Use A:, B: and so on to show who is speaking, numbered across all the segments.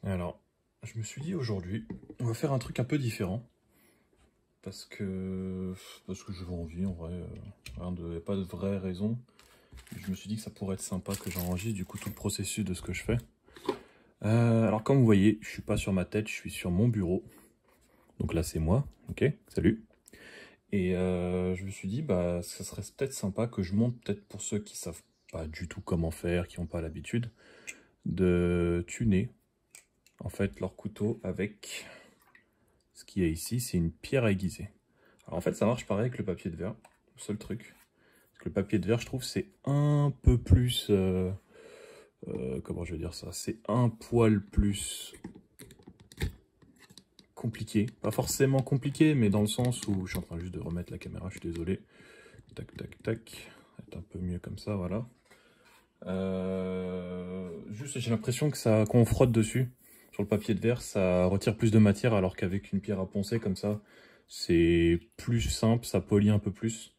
A: Alors, je me suis dit aujourd'hui, on va faire un truc un peu différent. Parce que j'avais envie, en vrai. Il n'y a pas de vraie raison. Je me suis dit que ça pourrait être sympa que j'enregistre du coup tout le processus de ce que je fais. Alors comme vous voyez, je suis pas sur ma tête, je suis sur mon bureau. Donc là c'est moi, ok, salut. Et je me suis dit, bah ça serait peut-être sympa que je montre, peut-être pour ceux qui savent pas du tout comment faire, qui n'ont pas l'habitude, de tuner en fait leur couteau avec ce qu'il y a ici, c'est une pierre aiguisée. Alors en fait ça marche pareil avec le papier de verre, le seul truc. Parce que le papier de verre je trouve c'est un peu plus... comment je vais dire ça? C'est un poil plus compliqué. Pas forcément compliqué, mais dans le sens où je suis en train juste de remettre la caméra, je suis désolé. Tac, tac, tac. C'est un peu mieux comme ça, voilà. Juste, j'ai l'impression que ça, quand on frotte dessus, sur le papier de verre, ça retire plus de matière, alors qu'avec une pierre à poncer comme ça, c'est plus simple, ça polit un peu plus.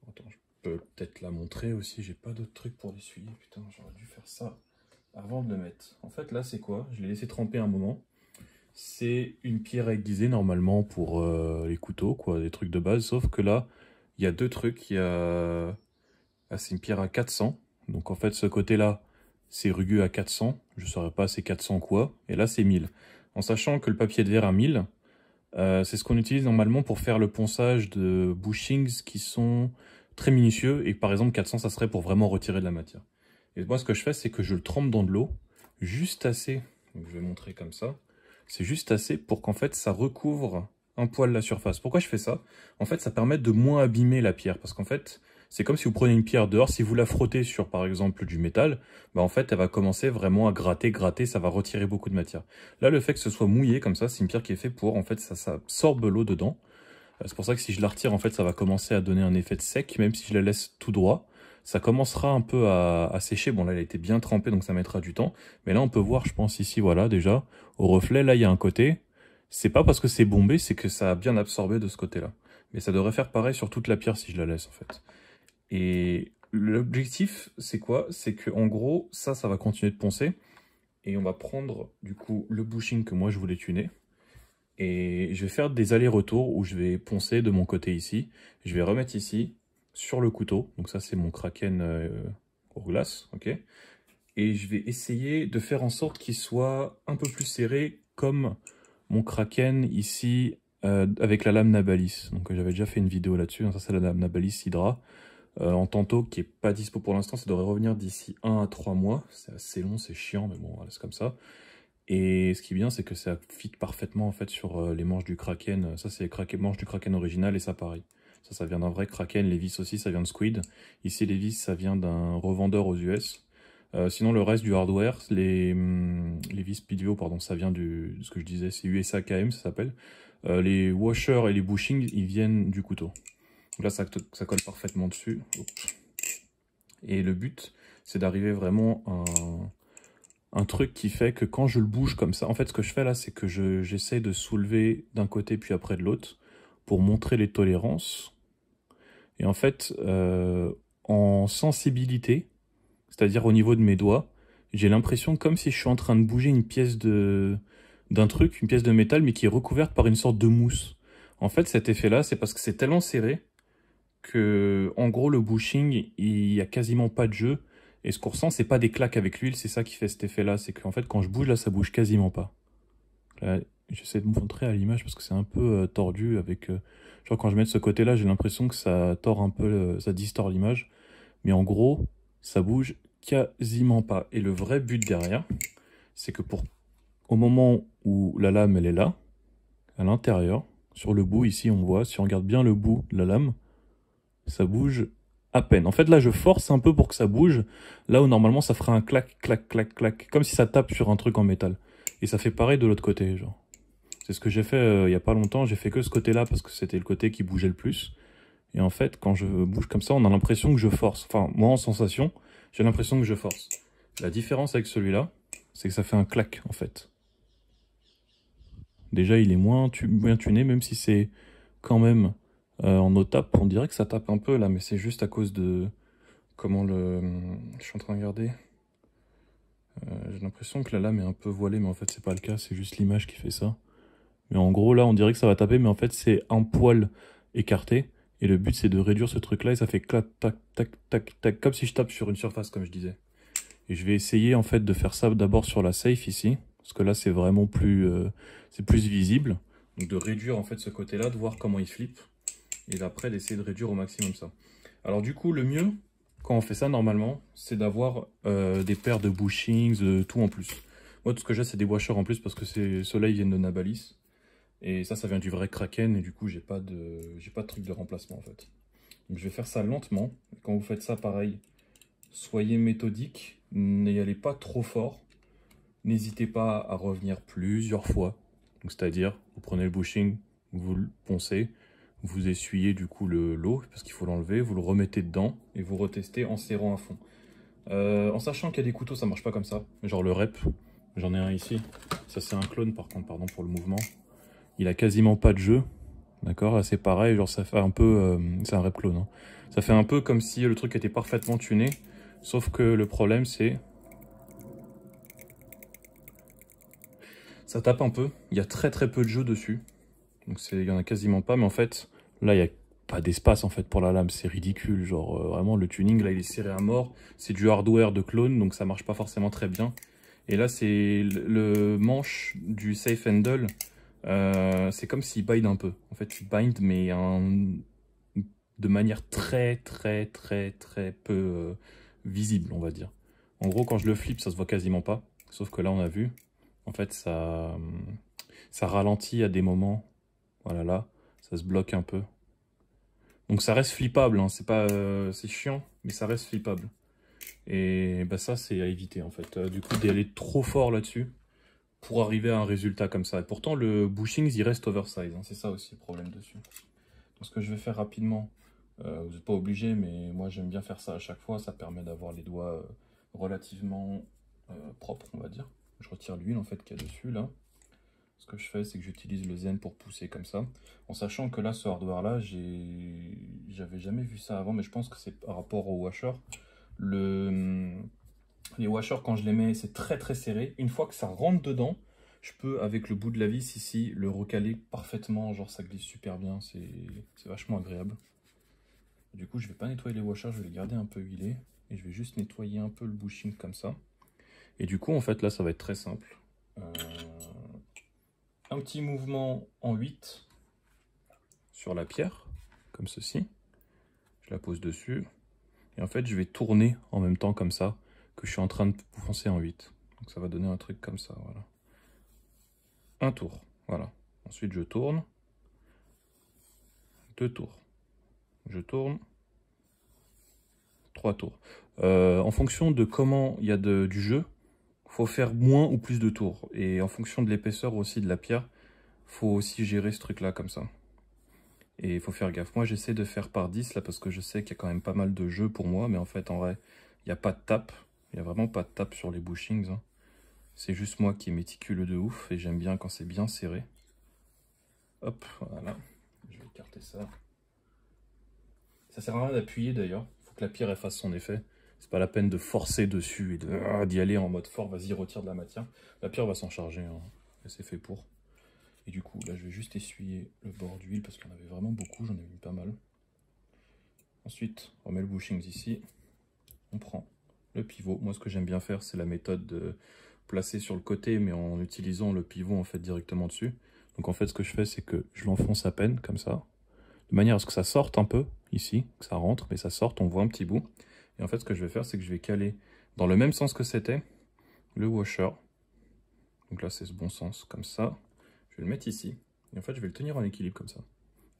A: Attends, je peux peut-être la montrer aussi, j'ai pas d'autres trucs pour l'essuyer. Putain, j'aurais dû faire ça avant de le mettre. En fait, là, c'est quoi? Je l'ai laissé tremper un moment. C'est une pierre aiguisée normalement pour les couteaux, quoi, des trucs de base. Sauf que là, il y a deux trucs. Il y a... Ah, c'est une pierre à 400. Donc en fait, ce côté-là, c'est rugueux à 400. Je ne saurais pas c'est 400 quoi. Et là, c'est 1000. En sachant que le papier de verre à 1000, c'est ce qu'on utilise normalement pour faire le ponçage de bushings qui sont très minutieux. Et par exemple, 400, ça serait pour vraiment retirer de la matière. Et moi, ce que je fais, c'est que je le trempe dans de l'eau, juste assez. Donc, je vais montrer comme ça. C'est juste assez pour qu'en fait, ça recouvre un poil la surface. Pourquoi je fais ça? En fait, ça permet de moins abîmer la pierre. Parce qu'en fait, c'est comme si vous prenez une pierre dehors, si vous la frottez sur, par exemple, du métal, bah en fait, elle va commencer vraiment à gratter, gratter, ça va retirer beaucoup de matière. Là, le fait que ce soit mouillé comme ça, c'est une pierre qui est faite pour, en fait, ça absorbe l'eau dedans. C'est pour ça que si je la retire, en fait, ça va commencer à donner un effet de sec, même si je la laisse tout droit. Ça commencera un peu à sécher. Bon, là, elle a été bien trempée, donc ça mettra du temps. Mais là, on peut voir, je pense, ici, voilà, déjà, au reflet, là, il y a un côté. C'est pas parce que c'est bombé, c'est que ça a bien absorbé de ce côté-là. Mais ça devrait faire pareil sur toute la pierre si je la laisse, en fait. Et l'objectif, c'est quoi? C'est que, en gros, ça va continuer de poncer. Et on va prendre, du coup, le bushing que moi, je voulais tuner. Et je vais faire des allers-retours où je vais poncer de mon côté ici. Je vais remettre ici, sur le couteau. Donc ça, c'est mon Kraken au glace, ok. Et je vais essayer de faire en sorte qu'il soit un peu plus serré, comme mon Kraken ici, avec la lame Nabalis. Donc j'avais déjà fait une vidéo là-dessus. Ça, c'est la lame Nabalis Hydra. En tanto, qui est pas dispo pour l'instant. Ça devrait revenir d'ici 1 à 3 mois. C'est assez long, c'est chiant, mais bon, voilà, c'est comme ça. Et ce qui est bien, c'est que ça fit parfaitement en fait sur les manches du Kraken. Ça, c'est les manches du Kraken original et ça pareil. Ça vient d'un vrai Kraken. Les vis aussi, ça vient de Squid. Ici, les vis, ça vient d'un revendeur aux US. Sinon, le reste du hardware, les vis Speedview, pardon, ça vient de ce que je disais, c'est USAKM, ça s'appelle. Les washers et les bushings, ils viennent du couteau. Donc là, ça colle parfaitement dessus. Oups. Et le but, c'est d'arriver vraiment à un truc qui fait que quand je le bouge comme ça, en fait ce que je fais là, c'est que j'essaie de soulever d'un côté puis après de l'autre pour montrer les tolérances. Et en fait, en sensibilité, c'est-à-dire au niveau de mes doigts, j'ai l'impression comme si je suis en train de bouger une pièce d'un truc, une pièce de métal, mais qui est recouverte par une sorte de mousse. En fait, cet effet-là, c'est parce que c'est tellement serré que, en gros, le bushing, il y a quasiment pas de jeu. Et ce qu'on ressent, c'est pas des claques avec l'huile, c'est ça qui fait cet effet-là. C'est qu'en fait, quand je bouge, là, ça bouge quasiment pas. Là, j'essaie de me montrer à l'image parce que c'est un peu tordu avec... genre, quand je mets de ce côté-là, j'ai l'impression que ça tord un peu, ça distord l'image. Mais en gros, ça bouge quasiment pas. Et le vrai but derrière, c'est que au moment où la lame, elle est là, à l'intérieur, sur le bout, ici, on voit, si on regarde bien le bout de la lame, ça bouge à peine. En fait, là, je force un peu pour que ça bouge. Là où normalement, ça ferait un clac, clac, clac, clac. Comme si ça tape sur un truc en métal. Et ça fait pareil de l'autre côté, genre. C'est ce que j'ai fait il y a pas longtemps. J'ai fait que ce côté-là parce que c'était le côté qui bougeait le plus. Et en fait, quand je bouge comme ça, on a l'impression que je force. Enfin, moi, en sensation, j'ai l'impression que je force. La différence avec celui-là, c'est que ça fait un clac, en fait. Déjà, il est moins bien tuné, même si c'est quand même en au-tape. On dirait que ça tape un peu, là, mais c'est juste à cause de... Comment le... Je suis en train de regarder. J'ai l'impression que la lame est un peu voilée, mais en fait c'est pas le cas, c'est juste l'image qui fait ça. Mais en gros là on dirait que ça va taper, mais en fait c'est un poil écarté. Et le but c'est de réduire ce truc là et ça fait clac, tac, tac, tac, tac, comme si je tape sur une surface comme je disais. Et je vais essayer en fait de faire ça d'abord sur la safe ici, parce que là c'est vraiment plus, c'est plus visible. Donc de réduire en fait ce côté là, de voir comment il flippe. Et d'après d'essayer de réduire au maximum ça. Alors du coup le mieux, quand on fait ça normalement, c'est d'avoir des paires de bushings, tout en plus. Moi tout ce que j'ai c'est des washers en plus parce que ceux-là ils viennent de Nabalis. Et ça vient du vrai Kraken et du coup j'ai pas de truc de remplacement en fait. Donc je vais faire ça lentement. Et quand vous faites ça pareil, soyez méthodique, n'y allez pas trop fort. N'hésitez pas à revenir plusieurs fois. Donc c'est-à-dire, vous prenez le bushing, vous le poncez, vous essuyez du coup l'eau parce qu'il faut l'enlever, vous le remettez dedans et vous retestez en serrant à fond. En sachant qu'il y a des couteaux, ça marche pas comme ça. Genre le rep, j'en ai un ici. Ça c'est un clone par contre, pardon pour le mouvement. Il a quasiment pas de jeu. D'accord, là c'est pareil, genre ça fait un peu... c'est un rep clone. Hein. Ça fait un peu comme si le truc était parfaitement tuné. Sauf que le problème c'est... ça tape un peu. Il y a très très peu de jeu dessus. Donc il y en a quasiment pas. Mais en fait, là il n'y a pas d'espace en fait pour la lame. C'est ridicule. Genre vraiment le tuning, là il est serré à mort. C'est du hardware de clone, donc ça marche pas forcément très bien. Et là c'est le manche du safe handle. C'est comme s'il bind un peu. En fait, il bind, mais de manière très peu visible, on va dire. En gros, quand je le flippe, ça se voit quasiment pas. Sauf que là, on a vu, en fait, ça ralentit à des moments. Voilà, là, ça se bloque un peu. Donc ça reste flippable, hein. C'est pas, c'est chiant, mais ça reste flippable. Et bah ça, c'est à éviter, en fait. Du coup, d'aller trop fort là-dessus pour arriver à un résultat comme ça. Et pourtant, le bushings, il reste oversize. Hein. C'est ça aussi le problème dessus. Donc, ce que je vais faire rapidement, vous n'êtes pas obligé, mais moi, j'aime bien faire ça à chaque fois. Ça permet d'avoir les doigts relativement propres, on va dire. Je retire l'huile, en fait, qu'il y a dessus, là. Ce que je fais, c'est que j'utilise le zen pour pousser comme ça. En sachant que là, ce hardware-là, j'avais jamais vu ça avant, mais je pense que c'est par rapport au washer. Les washers, quand je les mets, c'est très serré. Une fois que ça rentre dedans, je peux, avec le bout de la vis ici, le recaler parfaitement. Genre, ça glisse super bien. C'est vachement agréable. Du coup, je vais pas nettoyer les washers, je vais les garder un peu huilés. Et je vais juste nettoyer un peu le bushing comme ça. Et du coup, en fait, là, ça va être très simple. Un petit mouvement en 8 sur la pierre, comme ceci. Je la pose dessus. Et en fait, je vais tourner en même temps comme ça, que je suis en train de poncer en 8. Donc ça va donner un truc comme ça, voilà. Un tour, voilà. Ensuite, je tourne. 2 tours. Je tourne. 3 tours. En fonction de comment il y a du jeu, faut faire moins ou plus de tours. Et en fonction de l'épaisseur aussi de la pierre, faut aussi gérer ce truc-là comme ça. Et il faut faire gaffe. Moi, j'essaie de faire par 10 là parce que je sais qu'il y a quand même pas mal de jeux pour moi. Mais en fait, en vrai, il n'y a pas de tape. Il n'y a vraiment pas de tape sur les bushings. Hein. C'est juste moi qui est méticuleux de ouf. Et j'aime bien quand c'est bien serré. Hop, voilà. Je vais écarter ça. Ça sert à rien d'appuyer d'ailleurs. Il faut que la pierre elle fasse son effet. C'est pas la peine de forcer dessus et d'y aller en mode fort. Vas-y, retire de la matière. La pierre va s'en charger. Hein. C'est fait pour. Et du coup, là, je vais juste essuyer le bord d'huile parce qu'il y en avait vraiment beaucoup. J'en ai mis pas mal. Ensuite, on remet le bushings ici. On prend le pivot. Moi, ce que j'aime bien faire, c'est la méthode de placer sur le côté, mais en utilisant le pivot en fait directement dessus. Donc en fait, ce que je fais, c'est que je l'enfonce à peine comme ça, de manière à ce que ça sorte un peu ici, que ça rentre, mais ça sorte, on voit un petit bout. Et en fait, ce que je vais faire, c'est que je vais caler dans le même sens que c'était le washer. Donc là, c'est ce bon sens, comme ça. Je vais le mettre ici. Et en fait, je vais le tenir en équilibre comme ça.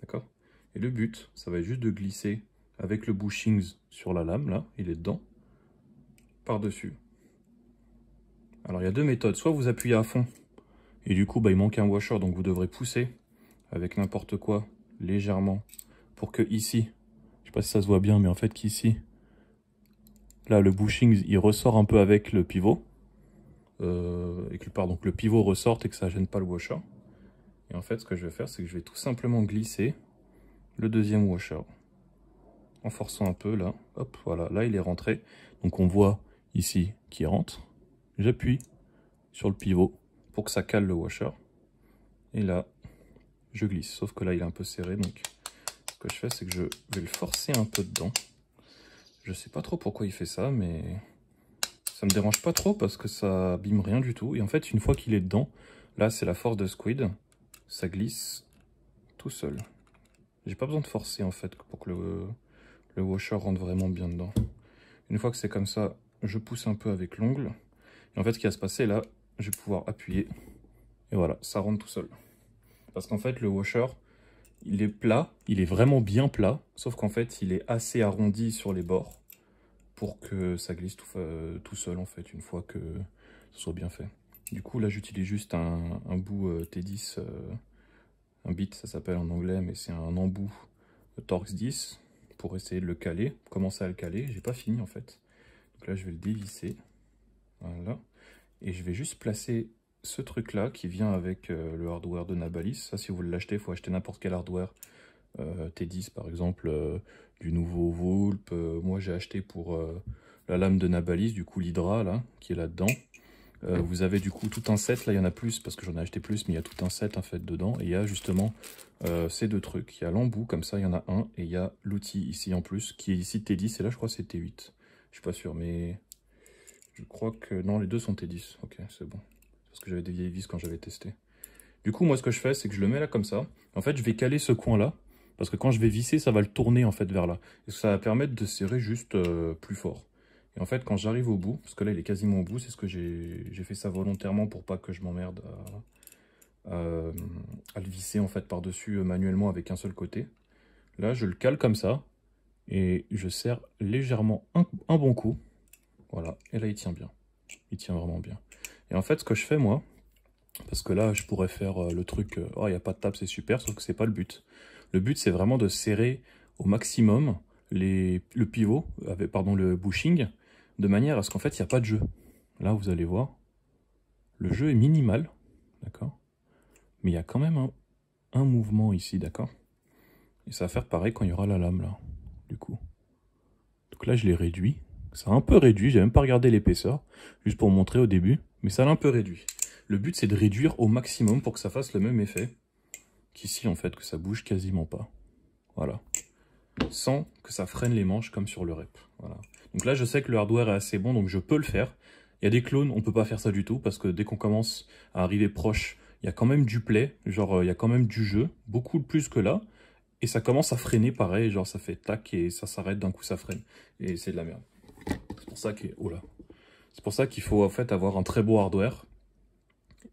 A: D'accord? Et le but, ça va être juste de glisser avec le bushings sur la lame, là, il est dedans, par-dessus. Alors, il y a deux méthodes. Soit vous appuyez à fond, et du coup, bah, il manque un washer, donc vous devrez pousser avec n'importe quoi, légèrement, pour que ici, je sais pas si ça se voit bien, mais en fait qu'ici, là, le bushings, il ressort un peu avec le pivot, et que, pardon, que le pivot ressorte et que ça gêne pas le washer. Et en fait, ce que je vais faire, c'est que je vais tout simplement glisser le deuxième washer, en forçant un peu, là, hop, voilà, là, il est rentré. Donc, on voit ici qu'il rentre. j'appuie sur le pivot pour que ça cale le washer. Et là, je glisse. Sauf que là, il est un peu serré. Donc, ce que je fais, c'est que je vais le forcer un peu dedans. Je sais pas trop pourquoi il fait ça, mais ça me dérange pas trop parce que ça abîme rien du tout. Et en fait, une fois qu'il est dedans, là, c'est la force de Squid. Ça glisse tout seul. J'ai pas besoin de forcer, en fait, pour que le washer rentre vraiment bien dedans. Une fois que c'est comme ça, je pousse un peu avec l'ongle. Et en fait, ce qui va se passer là, je vais pouvoir appuyer. Et voilà, ça rentre tout seul. Parce qu'en fait, le washer, il est plat, il est vraiment bien plat. Sauf qu'en fait, il est assez arrondi sur les bords pour que ça glisse tout seul, en fait, une fois que ce soit bien fait. Du coup, là, j'utilise juste un bout T10, un bit, ça s'appelle en anglais, mais c'est un embout Torx 10 pour essayer de le caler, commencer à le caler. J'ai pas fini, en fait. Donc là, je vais le dévisser. Voilà. Et je vais juste placer ce truc-là qui vient avec le hardware de Nabalis. Ça, si vous voulez l'acheter, il faut acheter n'importe quel hardware. T10, par exemple, du nouveau Vulp. Moi, j'ai acheté pour la lame de Nabalis, du coup, l'Hydra, là, qui est là-dedans. Vous avez du coup tout un set, là il y en a plus parce que j'en ai acheté plus, mais il y a tout un set en fait dedans. Et il y a justement ces deux trucs. Il y a l'embout, comme ça il y en a un, et il y a l'outil ici en plus, qui est ici T10, et là je crois que c'est T8. Je suis pas sûr, mais je crois que non, les deux sont T10. Ok, c'est bon. Parce que j'avais des vieilles vis quand j'avais testé. Du coup, moi ce que je fais, c'est que je le mets là comme ça. En fait, je vais caler ce coin-là, parce que quand je vais visser, ça va le tourner en fait vers là. Et ça va permettre de serrer juste plus fort. Et en fait, quand j'arrive au bout, parce que là, il est quasiment au bout, c'est ce que j'ai fait ça volontairement pour pas que je m'emmerde à le visser en fait par-dessus manuellement avec un seul côté. Là, je le cale comme ça et je serre légèrement un bon coup. Voilà, et là, il tient bien. Il tient vraiment bien. Et en fait, ce que je fais, moi, parce que là, je pourrais faire le truc, oh, il n'y a pas de table, c'est super, sauf que c'est pas le but. Le but, c'est vraiment de serrer au maximum le pivot, pardon, le bushing, de manière à ce qu'en fait, il n'y a pas de jeu. Là, vous allez voir, le jeu est minimal, d'accord? Mais il y a quand même un mouvement ici, d'accord? Et ça va faire pareil quand il y aura la lame, là, du coup. Donc là, je l'ai réduit. Ça a un peu réduit, j'ai même pas regardé l'épaisseur, juste pour montrer au début, mais ça l'a un peu réduit. Le but, c'est de réduire au maximum pour que ça fasse le même effet qu'ici, en fait, que ça bouge quasiment pas. Voilà. Sans que ça freine les manches comme sur le rep. Voilà. Donc là, je sais que le hardware est assez bon, donc je peux le faire. Il y a des clones, on peut pas faire ça du tout, parce que dès qu'on commence à arriver proche, il y a quand même du play, genre il y a quand même du jeu, beaucoup plus que là. Et ça commence à freiner pareil, genre ça fait tac et ça s'arrête, d'un coup ça freine. Et c'est de la merde. C'est pour ça qu'il faut en fait avoir un très beau hardware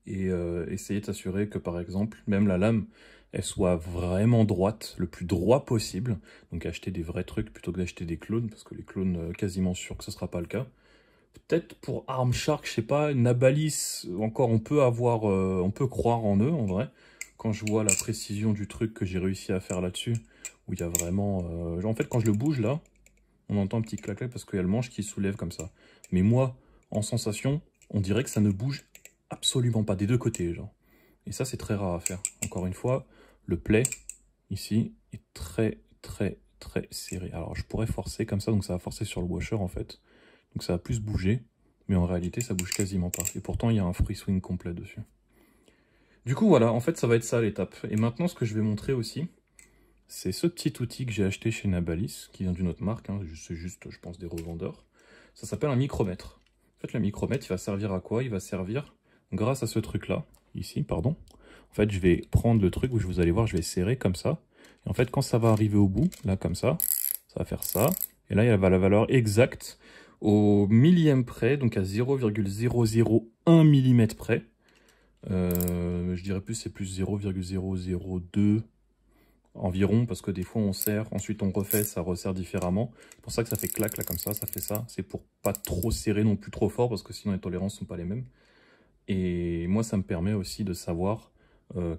A: et essayer de s'assurer que par exemple, même la lame, elle soit vraiment droite, le plus droit possible. Donc acheter des vrais trucs plutôt que d'acheter des clones, parce que les clones, quasiment sûr que ce ne sera pas le cas. Peut-être pour Arm Shark, je sais pas, Nabalis, encore on peut on peut croire en eux en vrai. Quand je vois la précision du truc que j'ai réussi à faire là-dessus, où il y a vraiment... en fait, quand je le bouge là, on entend un petit clac-clac parce qu'il y a le manche qui soulève comme ça. Mais moi, en sensation, on dirait que ça ne bouge absolument pas des deux côtés, genre. Et ça, c'est très rare à faire. Encore une fois, le play, ici, est très, très, très serré. Alors, je pourrais forcer comme ça, donc ça va forcer sur le washer, en fait. Donc ça va plus bouger, mais en réalité, ça bouge quasiment pas. Et pourtant, il y a un free swing complet dessus. Du coup, voilà, en fait, ça va être ça, l'étape. Et maintenant, ce que je vais montrer aussi, c'est ce petit outil que j'ai acheté chez Nabalis, qui vient d'une autre marque, hein, c'est juste, je pense, des revendeurs. Ça s'appelle un micromètre. En fait, le micromètre, il va servir à quoi? Il va servir, grâce à ce truc-là, ici, pardon. En fait, je vais prendre le truc où vous allez voir, je vais serrer comme ça. Et en fait, quand ça va arriver au bout, là, comme ça va faire ça. Et là, il y a la valeur exacte au millième près, donc à 0,001 mm près. Je dirais plus, c'est plus 0,002 environ, parce que des fois on serre, ensuite on refait, ça resserre différemment. C'est pour ça que ça fait clac là comme ça fait ça. C'est pour pas trop serrer non plus trop fort, parce que sinon les tolérances sont pas les mêmes. Et moi ça me permet aussi de savoir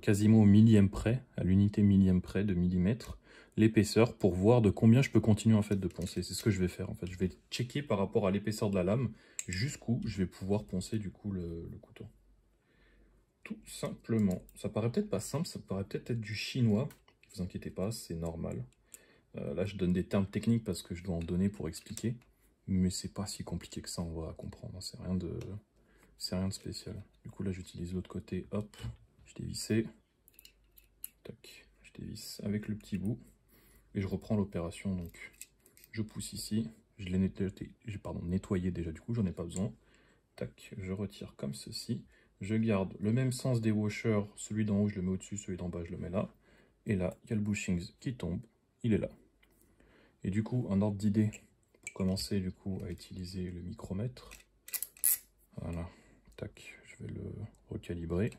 A: quasiment au millième près, à l'unité millième près de millimètre, l'épaisseur pour voir de combien je peux continuer en fait de poncer. C'est ce que je vais faire en fait. Je vais checker par rapport à l'épaisseur de la lame jusqu'où je vais pouvoir poncer du coup le couteau. Tout simplement. Ça paraît peut-être pas simple, ça paraît peut-être être du chinois. Ne vous inquiétez pas, c'est normal. Là, je donne des termes techniques parce que je dois en donner pour expliquer. Mais c'est pas si compliqué que ça, on va comprendre. C'est rien de c'est rien de spécial. Du coup, là, j'utilise l'autre côté. Hop, je dévissais. Tac, je dévisse avec le petit bout. Et je reprends l'opération. Donc, je pousse ici. Je l'ai nettoyé déjà, du coup, j'en ai pas besoin. Tac, je retire comme ceci. Je garde le même sens des washers. Celui d'en haut, je le mets au-dessus. Celui d'en bas, je le mets là. Et là, il y a le bushings qui tombe. Il est là. Et du coup, un ordre d'idée pour commencer du coup à utiliser le micromètre. Voilà, tac, je vais le recalibrer.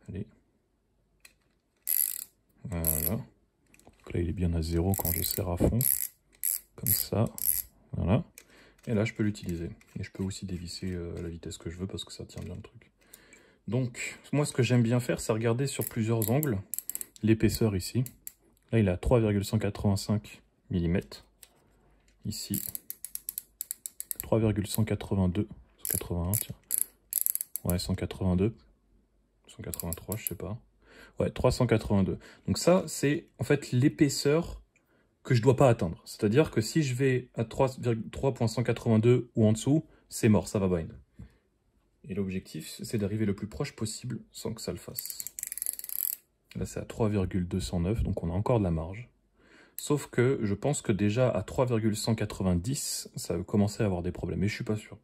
A: Allez. Voilà. Donc là, il est bien à 0 quand je serre à fond. Comme ça. Voilà. Et là, je peux l'utiliser. Et je peux aussi dévisser à la vitesse que je veux parce que ça tient bien le truc. Donc, moi, ce que j'aime bien faire, c'est regarder sur plusieurs angles l'épaisseur ici. Là, il est à 3,185 mm. Ici, 3,182. 181, tiens. Ouais, 182. 183, je sais pas. Ouais, 382. Donc ça, c'est en fait l'épaisseur que je dois pas atteindre. C'est-à-dire que si je vais à 3.182 ou en dessous, c'est mort, ça va bind. Et l'objectif, c'est d'arriver le plus proche possible sans que ça le fasse. Là, c'est à 3,209, donc on a encore de la marge. Sauf que je pense que déjà à 3,190, ça va commencer à avoir des problèmes. Mais je suis pas sûr.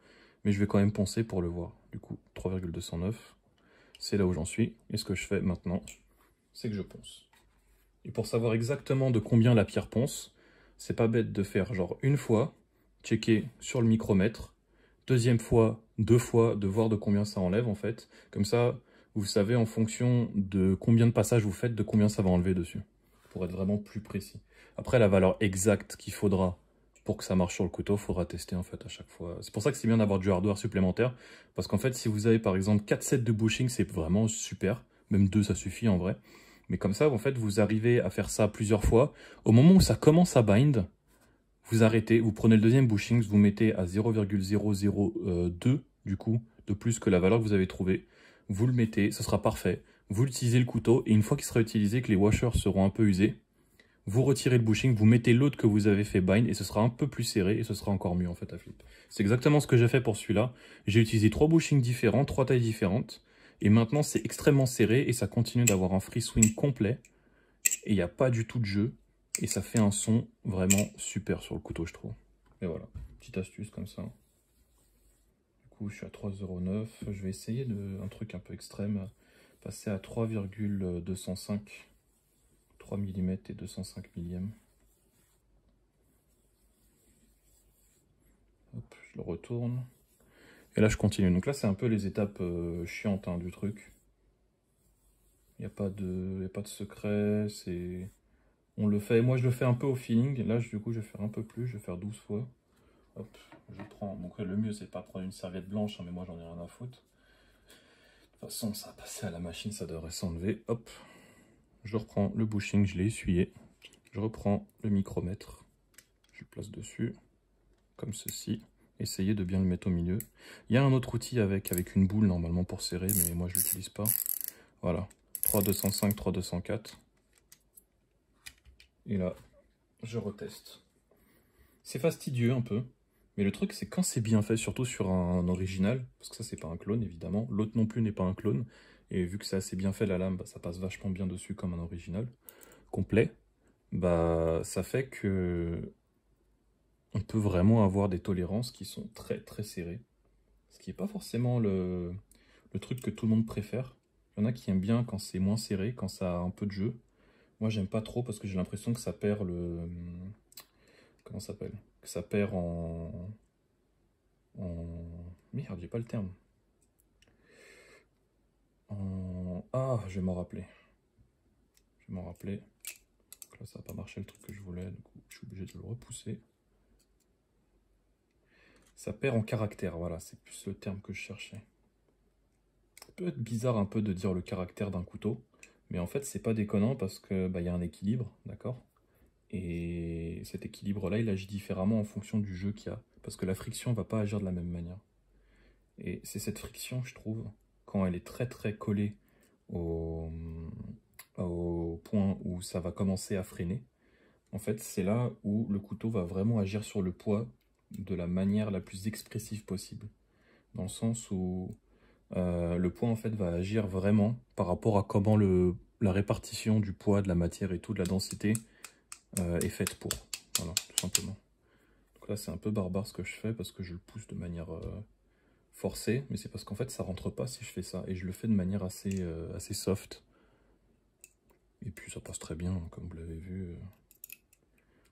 A: Mais je vais quand même poncer pour le voir. Du coup, 3,209, c'est là où j'en suis. Et ce que je fais maintenant, c'est que je ponce. Et pour savoir exactement de combien la pierre ponce, c'est pas bête de faire genre une fois, checker sur le micromètre, deuxième fois, deux fois, de voir de combien ça enlève en fait. Comme ça, vous savez en fonction de combien de passages vous faites, de combien ça va enlever dessus. Pour être vraiment plus précis. Après, la valeur exacte qu'il faudra pour que ça marche sur le couteau, il faudra tester en fait à chaque fois. C'est pour ça que c'est bien d'avoir du hardware supplémentaire. Parce qu'en fait, si vous avez par exemple 4 sets de bushing, c'est vraiment super. Même 2, ça suffit en vrai. Mais comme ça, en fait, vous arrivez à faire ça plusieurs fois. Au moment où ça commence à bind, vous arrêtez, vous prenez le deuxième bushing, vous mettez à 0,002 du coup, de plus que la valeur que vous avez trouvée. Vous le mettez, ce sera parfait. Vous utilisez le couteau et une fois qu'il sera utilisé, que les washers seront un peu usés, vous retirez le bushing, vous mettez l'autre que vous avez fait bind et ce sera un peu plus serré et ce sera encore mieux en fait à flip. C'est exactement ce que j'ai fait pour celui-là. J'ai utilisé 3 bushings différents, 3 tailles différentes. Et maintenant c'est extrêmement serré et ça continue d'avoir un free swing complet. Et il n'y a pas du tout de jeu. Et ça fait un son vraiment super sur le couteau je trouve. Et voilà, petite astuce comme ça. Du coup je suis à 3,09. Je vais essayer un truc un peu extrême. Passer à 3,205. 3 mm et 205 millièmes. Hop, je le retourne. Et là, je continue. Donc là, c'est un peu les étapes chiantes hein, du truc. Il n'y a pas de secret. On le fait. Moi, je le fais un peu au feeling. Là, du coup, je vais faire un peu plus. Je vais faire 12 fois. Hop, je prends. Donc le mieux, c'est pas prendre une serviette blanche, hein, mais moi, j'en ai rien à foutre. De toute façon, ça va passer à la machine, ça devrait s'enlever. Hop, je reprends le bushing, je l'ai essuyé. Je reprends le micromètre. Je le place dessus, comme ceci. Essayez de bien le mettre au milieu. Il y a un autre outil avec une boule normalement pour serrer, mais moi je l'utilise pas. Voilà, 3,205, 3,204. Et là, je reteste. C'est fastidieux un peu, mais le truc c'est quand c'est bien fait, surtout sur un original, parce que ça c'est pas un clone évidemment, l'autre non plus n'est pas un clone, et vu que c'est assez bien fait la lame, bah, ça passe vachement bien dessus comme un original complet, bah ça fait que on peut vraiment avoir des tolérances qui sont très très serrées. Ce qui n'est pas forcément le truc que tout le monde préfère. Il y en a qui aiment bien quand c'est moins serré, quand ça a un peu de jeu. Moi, j'aime pas trop parce que j'ai l'impression que ça perd le... Comment ça s'appelle? Que ça perd en... Merde, j'ai pas le terme. Ah, je vais m'en rappeler. Je vais m'en rappeler. Donc là, ça n'a pas marché le truc que je voulais. Du coup, je suis obligé de le repousser. Ça perd en caractère, voilà. C'est plus le terme que je cherchais. Ça peut être bizarre un peu de dire le caractère d'un couteau. Mais en fait, c'est pas déconnant parce que bah, y a un équilibre, d'accord? Et cet équilibre-là, il agit différemment en fonction du jeu qu'il y a. Parce que la friction ne va pas agir de la même manière. Et c'est cette friction, je trouve, quand elle est très très collée au point où ça va commencer à freiner. En fait, c'est là où le couteau va vraiment agir sur le poids de la manière la plus expressive possible. Dans le sens où le poids en fait va agir vraiment par rapport à comment la répartition du poids, de la matière et tout, de la densité est faite pour. Voilà, tout simplement. Donc là c'est un peu barbare ce que je fais parce que je le pousse de manière forcée, mais c'est parce qu'en fait ça rentre pas si je fais ça. Et je le fais de manière assez soft. Et puis ça passe très bien, hein, comme vous l'avez vu.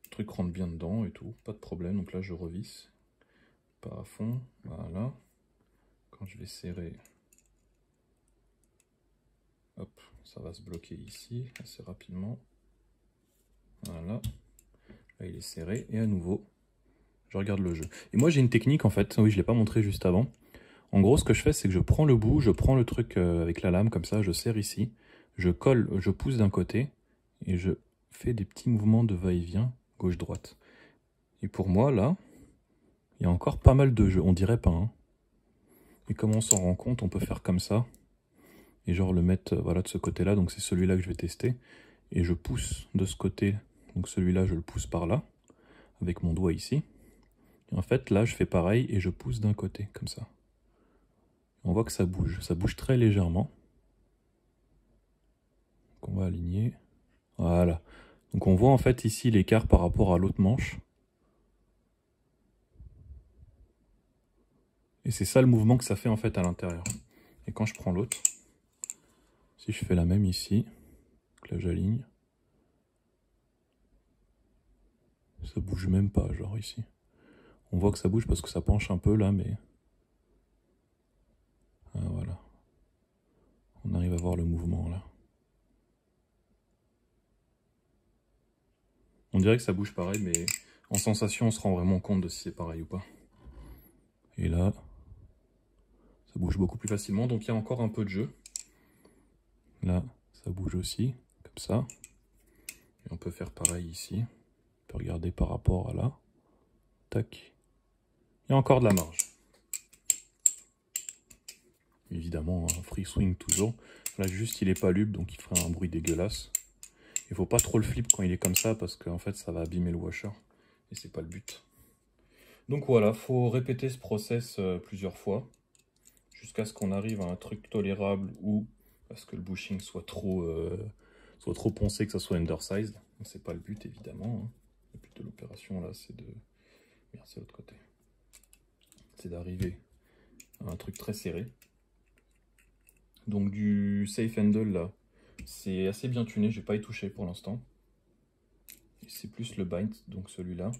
A: Le truc rentre bien dedans et tout, pas de problème. Donc là je revisse, pas à fond, voilà. Quand je vais serrer, hop, ça va se bloquer ici assez rapidement. Voilà, là il est serré et à nouveau, je regarde le jeu. Et moi j'ai une technique en fait, oui je ne l'ai pas montré juste avant. En gros ce que je fais c'est que je prends le bout, je prends le truc avec la lame comme ça, je serre ici, je colle, je pousse d'un côté et je fais des petits mouvements de va-et-vient gauche-droite. Et pour moi là, il y a encore pas mal de jeux, on dirait pas, hein. Et comme on s'en rend compte, on peut faire comme ça. Et genre le mettre voilà, de ce côté-là, donc c'est celui-là que je vais tester. Et je pousse de ce côté, donc celui-là je le pousse par là, avec mon doigt ici. Et en fait là je fais pareil et je pousse d'un côté, comme ça. On voit que ça bouge très légèrement. Donc on va aligner, voilà. Donc on voit en fait ici l'écart par rapport à l'autre manche. Et c'est ça le mouvement que ça fait en fait à l'intérieur. Et quand je prends l'autre, si je fais la même ici, donc là j'aligne, ça bouge même pas, genre ici. On voit que ça bouge parce que ça penche un peu là, mais... Ah, voilà. On arrive à voir le mouvement là. On dirait que ça bouge pareil, mais en sensation, on se rend vraiment compte de si c'est pareil ou pas. Et là, ça bouge beaucoup plus facilement, donc il y a encore un peu de jeu. Là, ça bouge aussi, comme ça. Et on peut faire pareil ici. On peut regarder par rapport à là. Tac. Il y a encore de la marge. Évidemment, un free swing toujours. Là, juste, il est pas lube, donc il ferait un bruit dégueulasse. Il faut pas trop le flip quand il est comme ça, parce qu'en fait, ça va abîmer le washer. Et c'est pas le but. Donc voilà, faut répéter ce process plusieurs fois. Jusqu'à ce qu'on arrive à un truc tolérable ou à ce que le bushing soit trop poncé, que ça soit undersized. C'est pas le but, évidemment. Hein. Le but de l'opération, là, c'est de... Merde, c'est l'autre côté. C'est d'arriver à un truc très serré. Donc du safe handle, là, c'est assez bien tuné. J'ai pas y touché pour l'instant. C'est plus le bind, donc celui-là.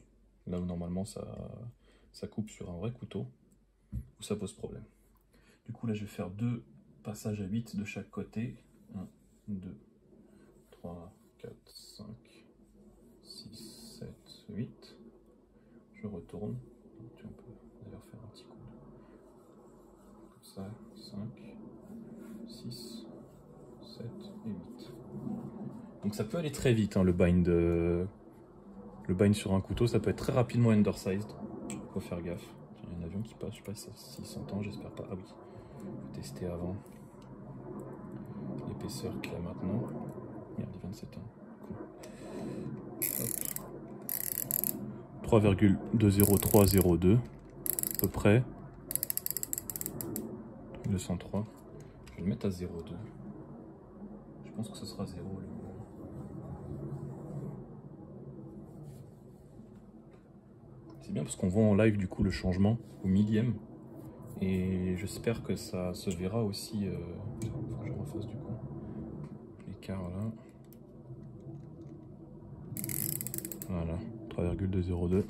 A: Là où normalement, ça coupe sur un vrai couteau. Où ça pose problème. Du coup, là, je vais faire 2 passages à 8 de chaque côté. 1, 2, 3, 4, 5, 6, 7, 8. Je retourne. On peut d'ailleurs faire un petit coup. Comme ça, 5, 6, 7 et 8. Donc ça peut aller très vite, hein, le bind sur un couteau. Ça peut être très rapidement undersized. Faut faire gaffe. Il y a un avion qui passe, je sais pas s'il s'entend, j'espère pas. Ah oui, je vais tester avant. L'épaisseur qu'il y a maintenant. Merde, 27 ans. Cool. 3,20302 à peu près. 203. Je vais le mettre à 0,2. Je pense que ce sera 0. C'est bien parce qu'on voit en live du coup le changement au millième. Et j'espère que ça se verra aussi. Il faut que je refasse du coup l'écart là. Voilà, 3,202.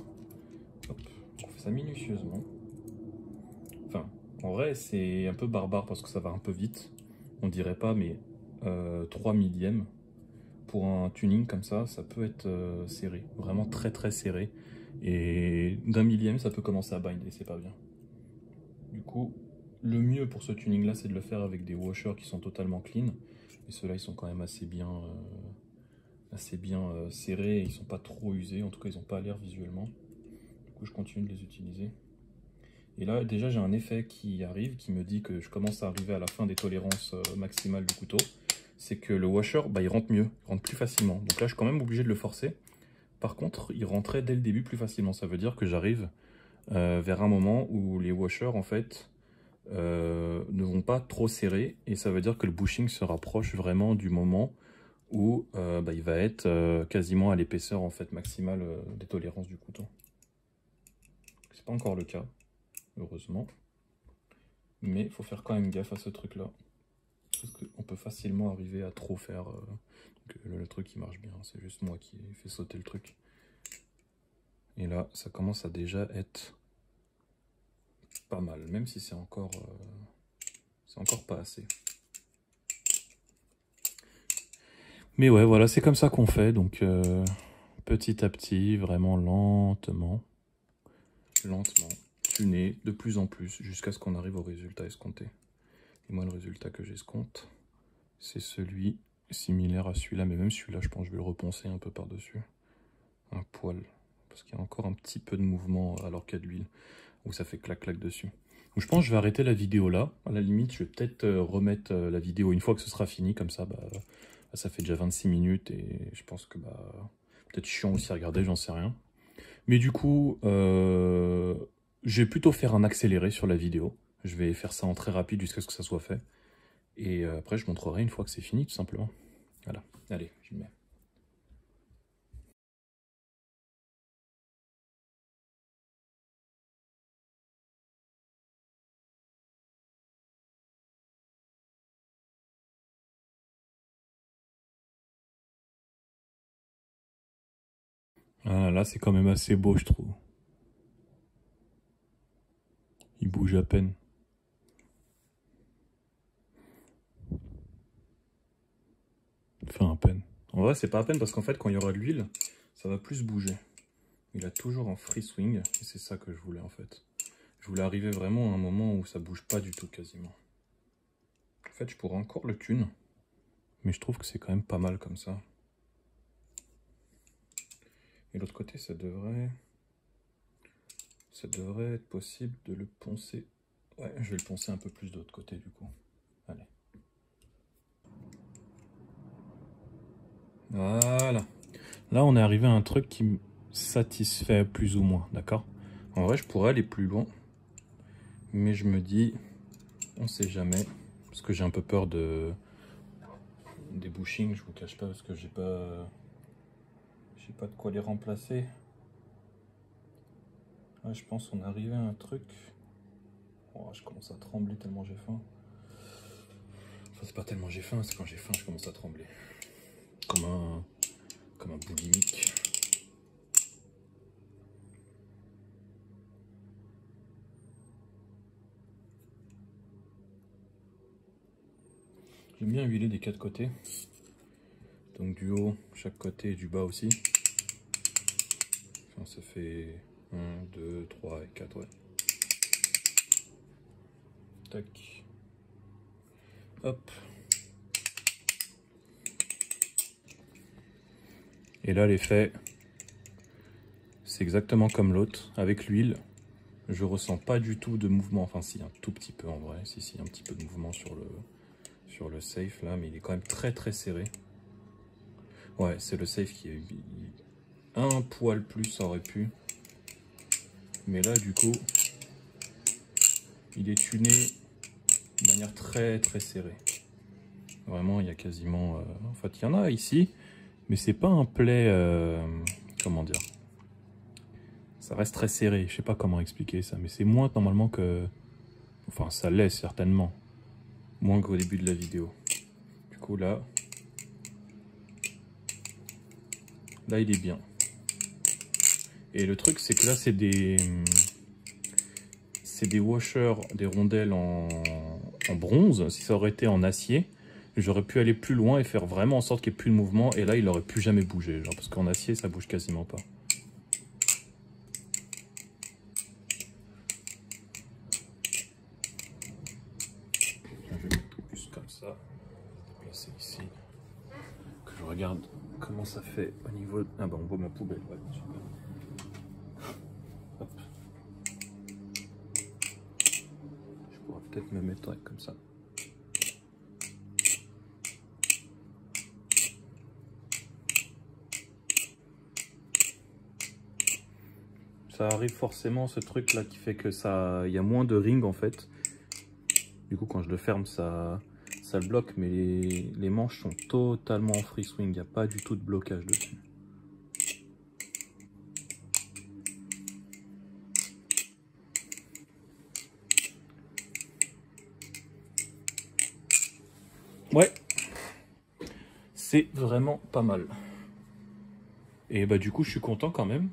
A: Hop, on fait ça minutieusement. Enfin, en vrai, c'est un peu barbare parce que ça va un peu vite. On dirait pas, mais 3 millièmes pour un tuning comme ça peut être serré. Vraiment très très serré. Et d'1 millième, ça peut commencer à binder, c'est pas bien. Du coup, le mieux pour ce tuning là, c'est de le faire avec des washers qui sont totalement clean. Et ceux-là, ils sont quand même assez bien serrés et ils sont pas trop usés. En tout cas, ils n'ont pas l'air visuellement. Du coup, je continue de les utiliser. Et là, déjà, j'ai un effet qui arrive, qui me dit que je commence à arriver à la fin des tolérances maximales du couteau. C'est que le washer, bah, il rentre mieux, il rentre plus facilement. Donc là, je suis quand même obligé de le forcer. Par contre, il rentrait dès le début plus facilement. Ça veut dire que j'arrive vers un moment où les washers en fait ne vont pas trop serrer, et ça veut dire que le bushing se rapproche vraiment du moment où il va être quasiment à l'épaisseur en fait maximale des tolérances du couteau. C'est pas encore le cas, heureusement, mais il faut faire quand même gaffe à ce truc là, parce qu'on peut facilement arriver à trop faire. Le truc il marche bien, c'est juste moi qui ai fait sauter le truc. Et là ça commence à déjà être pas mal, même si c'est encore pas assez. Mais ouais, voilà, c'est comme ça qu'on fait, donc petit à petit, vraiment lentement, tuner de plus en plus, jusqu'à ce qu'on arrive au résultat escompté. Et moi, le résultat que j'escompte, c'est celui similaire à celui-là, mais même celui-là, je pense que je vais le reponcer un peu par-dessus. Un poil, parce qu'il y a encore un petit peu de mouvement alors qu'il y a de l'huile, où ça fait clac-clac dessus. Donc je pense que je vais arrêter la vidéo là. À la limite, je vais peut-être remettre la vidéo une fois que ce sera fini, comme ça, ça fait déjà 26 minutes, et je pense que peut-être chiant aussi à regarder, j'en sais rien. Mais du coup, je vais plutôt faire un accéléré sur la vidéo. Je vais faire ça en très rapide jusqu'à ce que ça soit fait. Et après, je montrerai une fois que c'est fini, tout simplement. Voilà. Allez, je le mets. Ah, là, c'est quand même assez beau, je trouve. Il bouge à peine. Enfin, à peine. En vrai, c'est pas à peine parce qu'en fait, quand il y aura de l'huile, ça va plus bouger. Il a toujours un free swing, et c'est ça que je voulais en fait. Je voulais arriver vraiment à un moment où ça bouge pas du tout quasiment. En fait, je pourrais encore le tune, mais je trouve que c'est quand même pas mal comme ça. Et l'autre côté, ça devrait être possible de le poncer. Ouais, je vais le poncer un peu plus de l'autre côté du coup. Allez. Voilà. Là, on est arrivé à un truc qui me satisfait plus ou moins, d'accord? En vrai, je pourrais aller plus loin, mais je me dis, on sait jamais, parce que j'ai un peu peur des bushings, je vous cache pas, parce que j'ai pas de quoi les remplacer. Ouais, je pense qu'on est arrivé à un truc. Oh, je commence à trembler tellement j'ai faim. Enfin, c'est pas tellement j'ai faim, c'est quand j'ai faim je commence à trembler. Comme un boulimique. J'aime bien huiler des quatre côtés. Donc du haut, chaque côté et du bas aussi. Enfin, ça fait 1, 2, 3 et 4, ouais. Tac. Hop. Et là, l'effet, c'est exactement comme l'autre. Avec l'huile, je ressens pas du tout de mouvement. Enfin, si, un tout petit peu en vrai. Si, un petit peu de mouvement sur le safe là, mais il est quand même très très serré. Ouais, c'est le safe qui est un poil plus, ça aurait pu. Mais là, du coup, il est tuné de manière très très serrée. Vraiment, il y a quasiment... en fait, il y en a ici, mais c'est pas un play... comment dire? Ça reste très serré. Je sais pas comment expliquer ça, mais c'est moins normalement que... Enfin, ça l'est certainement. Moins qu'au début de la vidéo. Du coup, là, il est bien. Et le truc, c'est que là, c'est des washers, des rondelles en bronze. Si ça aurait été en acier, j'aurais pu aller plus loin et faire vraiment en sorte qu'il n'y ait plus de mouvement. Et là, il n'aurait plus jamais bougé. Genre, parce qu'en acier, ça bouge quasiment pas. Je vais mettre plus comme ça. Placer ici. Que je regarde comment ça fait au niveau... Ah bah on voit ma poubelle. Ouais, super. Hop. Je pourrais peut-être me mettre comme ça. ça arrive forcément ce truc là qui fait que il y a moins de ring en fait. Du coup quand je le ferme ça le bloque, mais les manches sont totalement en free swing, il n'y a pas du tout de blocage dessus. Ouais, c'est vraiment pas mal. Et bah du coup je suis content quand même,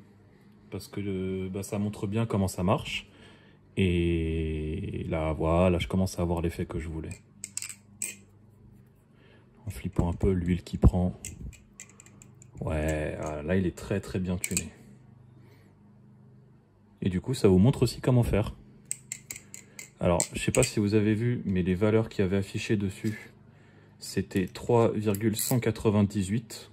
A: parce que ça montre bien comment ça marche. Et là voilà, je commence à avoir l'effet que je voulais. En flippant un peu l'huile qui prend. Ouais, là il est très très bien tuné. Et du coup ça vous montre aussi comment faire. Alors je sais pas si vous avez vu, mais les valeurs qu'il y avait affichées dessus, c'était 3,198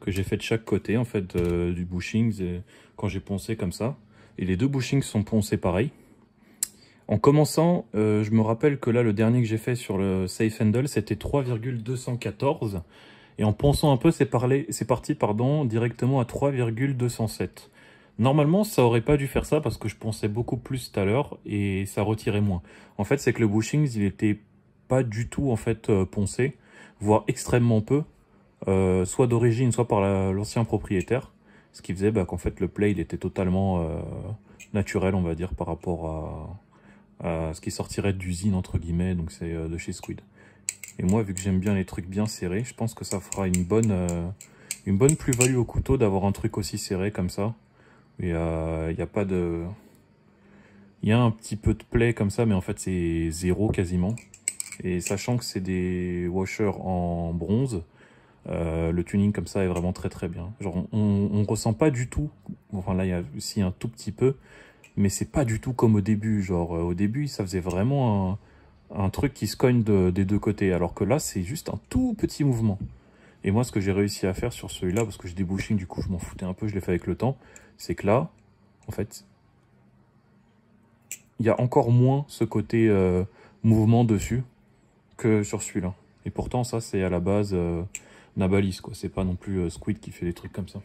A: que j'ai fait de chaque côté en fait du bushing quand j'ai poncé comme ça. Et les deux bushings sont poncés pareil. En commençant, je me rappelle que là le dernier que j'ai fait sur le Safe Handle c'était 3,214. Et en ponçant un peu, c'est parti directement à 3,207. Normalement, ça aurait pas dû faire ça parce que je ponçais beaucoup plus tout à l'heure et ça retirait moins. En fait, c'est que le bushing, il était pas du tout en fait poncé, voire extrêmement peu, soit d'origine, soit par l'ancien propriétaire. Ce qui faisait qu'en fait le play, il était totalement naturel, on va dire, par rapport à ce qui sortirait d'usine, entre guillemets, donc c'est de chez Squid. Et moi, vu que j'aime bien les trucs bien serrés, je pense que ça fera une bonne plus-value au couteau d'avoir un truc aussi serré comme ça. Et il y a pas de... Il y a un petit peu de play comme ça, mais en fait c'est zéro quasiment. Et sachant que c'est des washers en bronze, le tuning comme ça est vraiment très très bien. Genre on ressent pas du tout, enfin là il y a aussi un tout petit peu, mais c'est pas du tout comme au début. Genre au début ça faisait vraiment un truc qui se cogne des deux côtés, alors que là c'est juste un tout petit mouvement. Et moi ce que j'ai réussi à faire sur celui-là, parce que j'ai des bushings, du coup je m'en foutais un peu, je l'ai fait avec le temps, c'est que là, en fait, il y a encore moins ce côté mouvement dessus que sur celui-là. Et pourtant ça c'est à la base Nabalis, quoi, c'est pas non plus Squid qui fait des trucs comme ça.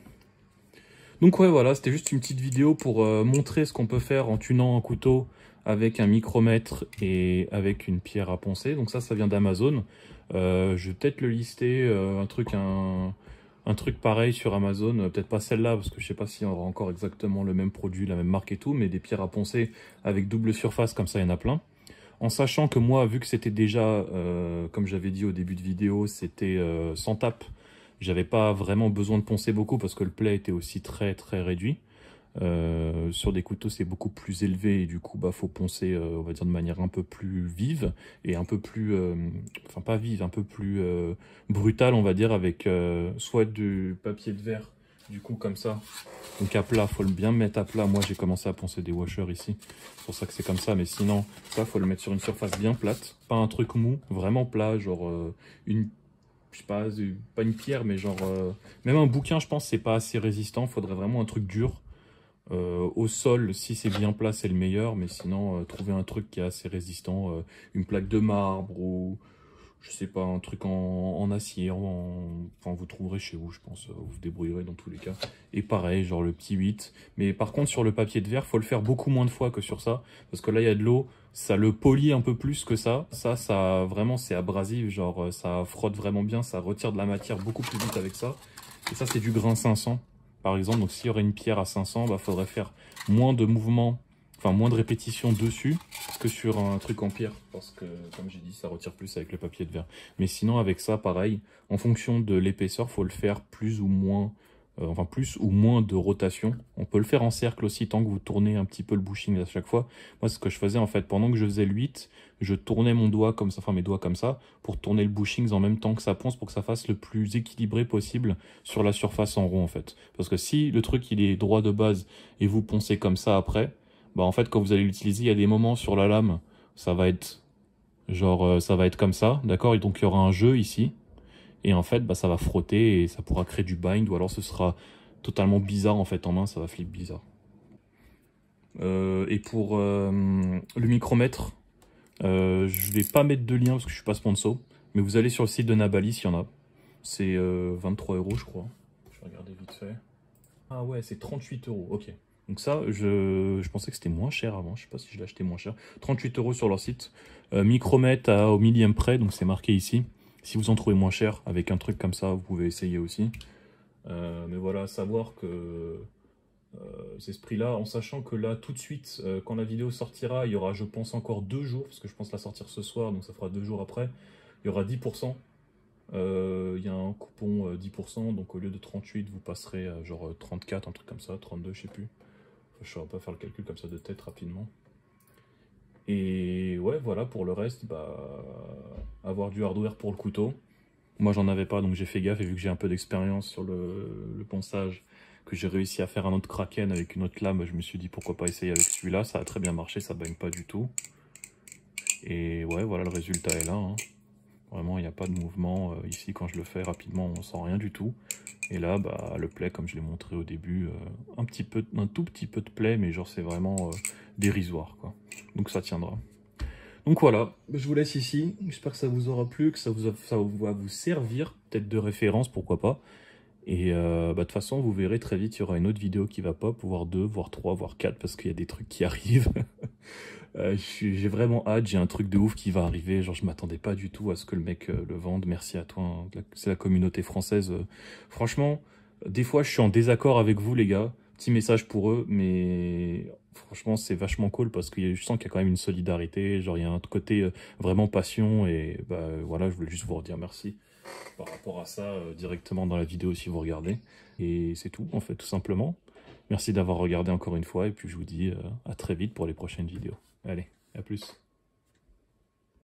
A: Donc ouais, voilà, c'était juste une petite vidéo pour montrer ce qu'on peut faire en tunant un couteau avec un micromètre et avec une pierre à poncer. Donc ça vient d'Amazon. Je vais peut-être le lister, un truc pareil sur Amazon. Peut-être pas celle-là, parce que je sais pas si on aura encore exactement le même produit, la même marque et tout, mais des pierres à poncer avec double surface, comme ça, il y en a plein. En sachant que moi, vu que c'était déjà, comme j'avais dit au début de vidéo, c'était sans tape, j'avais pas vraiment besoin de poncer beaucoup parce que le play était aussi très très réduit. Sur des couteaux c'est beaucoup plus élevé et du coup faut poncer on va dire de manière un peu plus vive et un peu plus enfin pas vive, un peu plus brutale, on va dire, avec soit du papier de verre du coup comme ça, donc à plat, faut le bien mettre à plat. Moi j'ai commencé à poncer des washers ici, c'est pour ça que c'est comme ça, mais sinon ça faut le mettre sur une surface bien plate, pas un truc mou, vraiment plat, genre une, je sais pas une pierre, mais genre même un bouquin, je pense c'est pas assez résistant, faudrait vraiment un truc dur. Au sol, si c'est bien plat, c'est le meilleur, mais sinon trouver un truc qui est assez résistant, une plaque de marbre ou je sais pas, un truc en acier, enfin vous trouverez chez vous, je pense, vous vous débrouillerez dans tous les cas. Et pareil, genre le petit 8, mais par contre sur le papier de verre, faut le faire beaucoup moins de fois que sur ça, parce que là il y a de l'eau, ça le polit un peu plus que ça vraiment c'est abrasif, genre ça frotte vraiment bien, ça retire de la matière beaucoup plus vite avec ça, et ça c'est du grain 500. Par exemple, donc s'il y aurait une pierre à 500, faudrait faire moins de mouvements, enfin moins de répétitions dessus que sur un truc en pierre, parce que comme j'ai dit, ça retire plus avec le papier de verre. Mais sinon avec ça, pareil, en fonction de l'épaisseur, faut le faire plus ou moins, plus ou moins de rotation. On peut le faire en cercle aussi, tant que vous tournez un petit peu le bushing à chaque fois. Moi, ce que je faisais en fait, pendant que je faisais le 8, je tournais mon doigt comme ça, enfin mes doigts comme ça, pour tourner le bushing en même temps que ça ponce, pour que ça fasse le plus équilibré possible sur la surface en rond en fait. Parce que si le truc il est droit de base et vous poncez comme ça après, en fait quand vous allez l'utiliser, il y a des moments sur la lame, ça va être genre ça va être comme ça, d'accord, et donc il y aura un jeu ici. Et en fait, ça va frotter et ça pourra créer du bind, ou alors ce sera totalement bizarre en fait en main, ça va flip bizarre. Et pour le micromètre, je vais pas mettre de lien parce que je suis pas sponsor, mais vous allez sur le site de Nabalis, il y en a. C'est 23 € je crois. Je vais regarder vite fait. Ah ouais, c'est 38 €, ok. Donc ça, je pensais que c'était moins cher avant, je sais pas si je l'ai acheté moins cher. 38 € sur leur site. Micromètre au millième près, donc c'est marqué ici. Si vous en trouvez moins cher avec un truc comme ça, vous pouvez essayer aussi. Mais voilà, à savoir que c'est ce prix-là, en sachant que là, tout de suite, quand la vidéo sortira, il y aura, je pense, encore 2 jours, parce que je pense la sortir ce soir, donc ça fera 2 jours après. Il y aura 10%. Il y a un coupon 10%, donc au lieu de 38, vous passerez à genre 34, un truc comme ça, 32, je sais plus. Je ne saurais pas faire le calcul comme ça de tête rapidement. Et ouais, voilà, pour le reste, bah, avoir du hardware pour le couteau. Moi, j'en avais pas, donc j'ai fait gaffe, et vu que j'ai un peu d'expérience sur le ponçage, que j'ai réussi à faire un autre Kraken avec une autre lame, je me suis dit pourquoi pas essayer avec celui-là. Ça a très bien marché, ça baigne pas du tout. Et ouais, voilà, le résultat est là, hein. Vraiment, il n'y a pas de mouvement. Ici, quand je le fais rapidement, on sent rien du tout. Et là, bah, le play, comme je l'ai montré au début, un tout petit peu de play, mais genre c'est vraiment dérisoire, quoi. Donc ça tiendra. Donc voilà, je vous laisse ici. J'espère que ça vous aura plu, que ça va vous servir, peut-être de référence, pourquoi pas. Et bah, de toute façon, vous verrez très vite, il y aura une autre vidéo qui va pop, voire 2, voire 3, voire 4, parce qu'il y a des trucs qui arrivent. J'ai vraiment hâte, j'ai un truc de ouf qui va arriver, genre je m'attendais pas du tout à ce que le mec le vende. Merci à toi, hein. C'est la communauté française. Franchement, des fois je suis en désaccord avec vous les gars, petit message pour eux, mais franchement c'est vachement cool parce que je sens qu'il y a quand même une solidarité, genre il y a un côté vraiment passion et bah voilà, je voulais juste vous redire merci par rapport à ça directement dans la vidéo si vous regardez. Et c'est tout en fait, tout simplement. Merci d'avoir regardé encore une fois et puis je vous dis à très vite pour les prochaines vidéos. Allez, à plus.